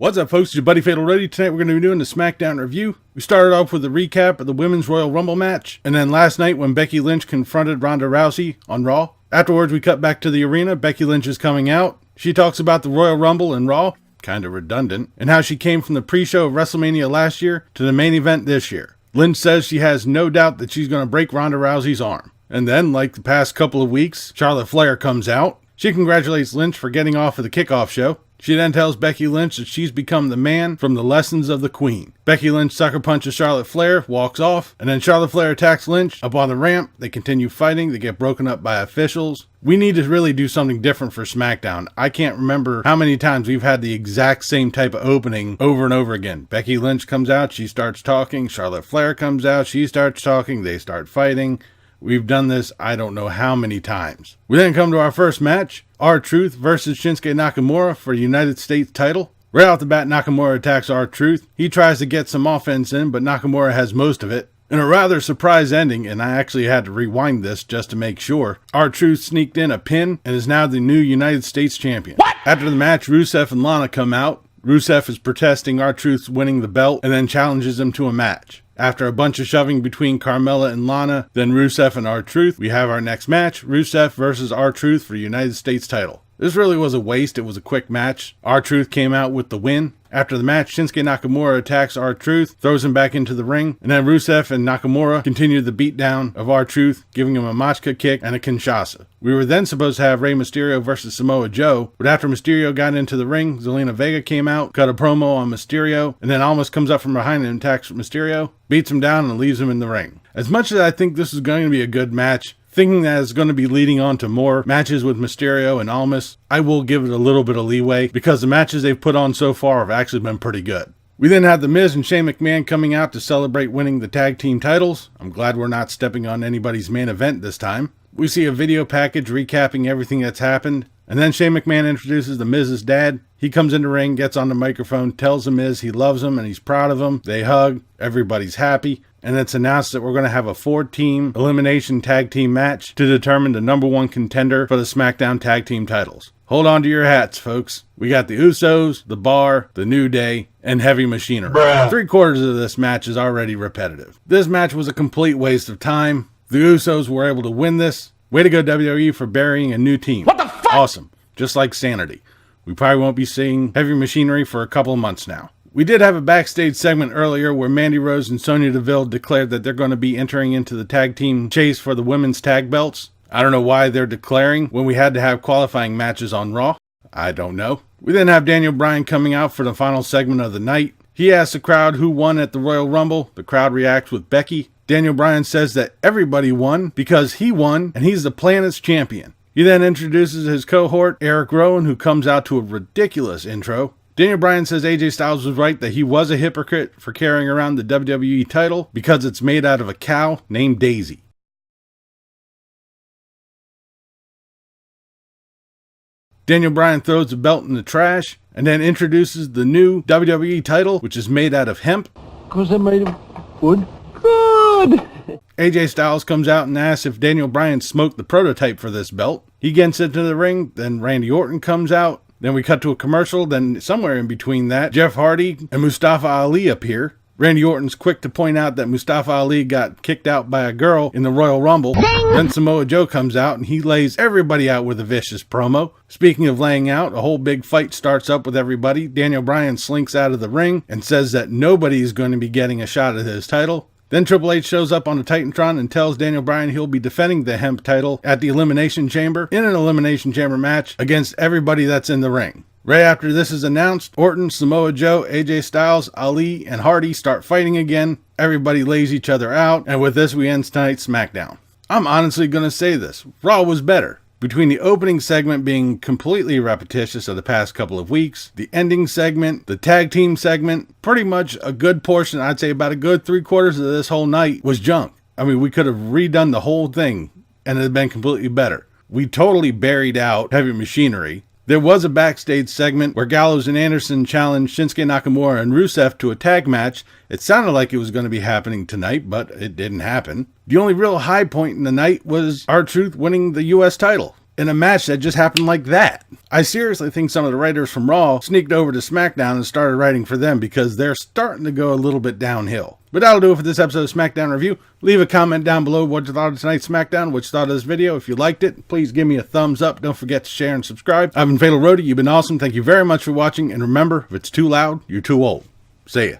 What's up, folks? It's your buddy Fatalroadie. Tonight we're going to be doing the Smackdown review. We started off with a recap of the Women's Royal Rumble match, and then last night when Becky Lynch confronted Ronda Rousey on Raw. Afterwards, we cut back to the arena. Becky Lynch is coming out. She talks about the Royal Rumble and Raw, kind of redundant, and how she came from the pre-show of WrestleMania last year to the main event this year. Lynch says she has no doubt that she's going to break Ronda Rousey's arm. And then, like the past couple of weeks, Charlotte Flair comes out. She congratulates Lynch for getting off of the kickoff show. She then tells Becky Lynch that she's become the man from the lessons of the Queen. Becky Lynch sucker punches Charlotte Flair, walks off, and then Charlotte Flair attacks Lynch up on the ramp. They continue fighting. They get broken up by officials. We need to really do something different for SmackDown. I can't remember how many times we've had the exact same type of opening over and over again. Becky Lynch comes out, she starts talking. Charlotte Flair comes out, she starts talking. They start fighting. We've done this I don't know how many times. We then come to our first match, R-Truth versus Shinsuke Nakamura for the United States title. Right off the bat, Nakamura attacks R-Truth. He tries to get some offense in, but Nakamura has most of it. In a rather surprise ending, and I actually had to rewind this just to make sure, R-Truth sneaked in a pin and is now the new United States champion. What? After the match, Rusev and Lana come out. Rusev is protesting R-Truth's winning the belt and then challenges him to a match. After a bunch of shoving between Carmella and Lana, then Rusev and R-Truth, we have our next match, Rusev versus R-Truth for United States title. This really was a waste. It was a quick match. R-Truth came out with the win. After the match, Shinsuke Nakamura attacks R-Truth, throws him back into the ring, and then Rusev and Nakamura continued the beatdown of R-Truth, giving him a Machka kick and a Kinshasa. We were then supposed to have Rey Mysterio versus Samoa Joe, but after Mysterio got into the ring, Zelina Vega came out, cut a promo on Mysterio, and then almost comes up from behind and attacks Mysterio, beats him down, and leaves him in the ring. As much as I think this is going to be a good match, thinking that it's going to be leading on to more matches with Mysterio and Almas, I will give it a little bit of leeway because the matches they've put on so far have actually been pretty good. We then have The Miz and Shane McMahon coming out to celebrate winning the tag team titles. I'm glad we're not stepping on anybody's main event this time. We see a video package recapping everything that's happened, and then Shane McMahon introduces The Miz's dad. He comes in the ring, gets on the microphone, tells The Miz he loves him and he's proud of him. They hug, everybody's happy. And it's announced that we're going to have a 4-team elimination tag team match to determine the number one contender for the SmackDown tag team titles. Hold on to your hats, folks. We got the Usos, the Bar, the New Day, and Heavy Machinery. Bruh. 3/4 of this match is already repetitive. This match was a complete waste of time. The Usos were able to win this. Way to go, WWE, for burying a new team. What the fuck? Awesome. Just like Sanity. We probably won't be seeing Heavy Machinery for a couple of months now. We did have a backstage segment earlier where Mandy Rose and Sonya Deville declared that they're going to be entering into the tag team chase for the women's tag belts. I don't know why they're declaring when we had to have qualifying matches on Raw. I don't know. We then have Daniel Bryan coming out for the final segment of the night. He asks the crowd who won at the Royal Rumble. The crowd reacts with Becky. Daniel Bryan says that everybody won because he won and he's the planet's champion. He then introduces his cohort, Eric Rowan, who comes out to a ridiculous intro. Daniel Bryan says AJ Styles was right that he was a hypocrite for carrying around the WWE title because it's made out of a cow named Daisy. Daniel Bryan throws the belt in the trash and then introduces the new WWE title, which is made out of hemp. Because they're made of wood. Good! AJ Styles comes out and asks if Daniel Bryan smoked the prototype for this belt. He gets into the ring, then Randy Orton comes out. Then we cut to a commercial, then somewhere in between that, Jeff Hardy and Mustafa Ali appear. Randy Orton's quick to point out that Mustafa Ali got kicked out by a girl in the Royal Rumble. Then Samoa Joe comes out and he lays everybody out with a vicious promo. Speaking of laying out, a whole big fight starts up with everybody. Daniel Bryan slinks out of the ring and says that nobody is going to be getting a shot at his title. Then Triple H shows up on the Titantron and tells Daniel Bryan he'll be defending the Hemp title at the Elimination Chamber in an Elimination Chamber match against everybody that's in the ring. Right after this is announced, Orton, Samoa Joe, AJ Styles, Ali, and Hardy start fighting again. Everybody lays each other out, and with this we end tonight's SmackDown. I'm honestly going to say this. Raw was better. Between the opening segment being completely repetitious of the past couple of weeks, the ending segment, the tag team segment, pretty much a good portion, I'd say about a good 3/4 of this whole night was junk. I mean, we could have redone the whole thing and it had been completely better. We totally buried out Heavy Machinery. There was a backstage segment where Gallows and Anderson challenged Shinsuke Nakamura and Rusev to a tag match. It sounded like it was going to be happening tonight, but it didn't happen. The only real high point in the night was R-Truth winning the U.S. title. in a match that just happened like that. I seriously think some of the writers from Raw sneaked over to SmackDown and started writing for them because they're starting to go a little bit downhill. But that'll do it for this episode of SmackDown Review. Leave a comment down below what you thought of tonight's SmackDown, what you thought of this video. If you liked it, please give me a thumbs up. Don't forget to share and subscribe. I've been Fatalroadie. You've been awesome. Thank you very much for watching. And remember, if it's too loud, you're too old. See ya.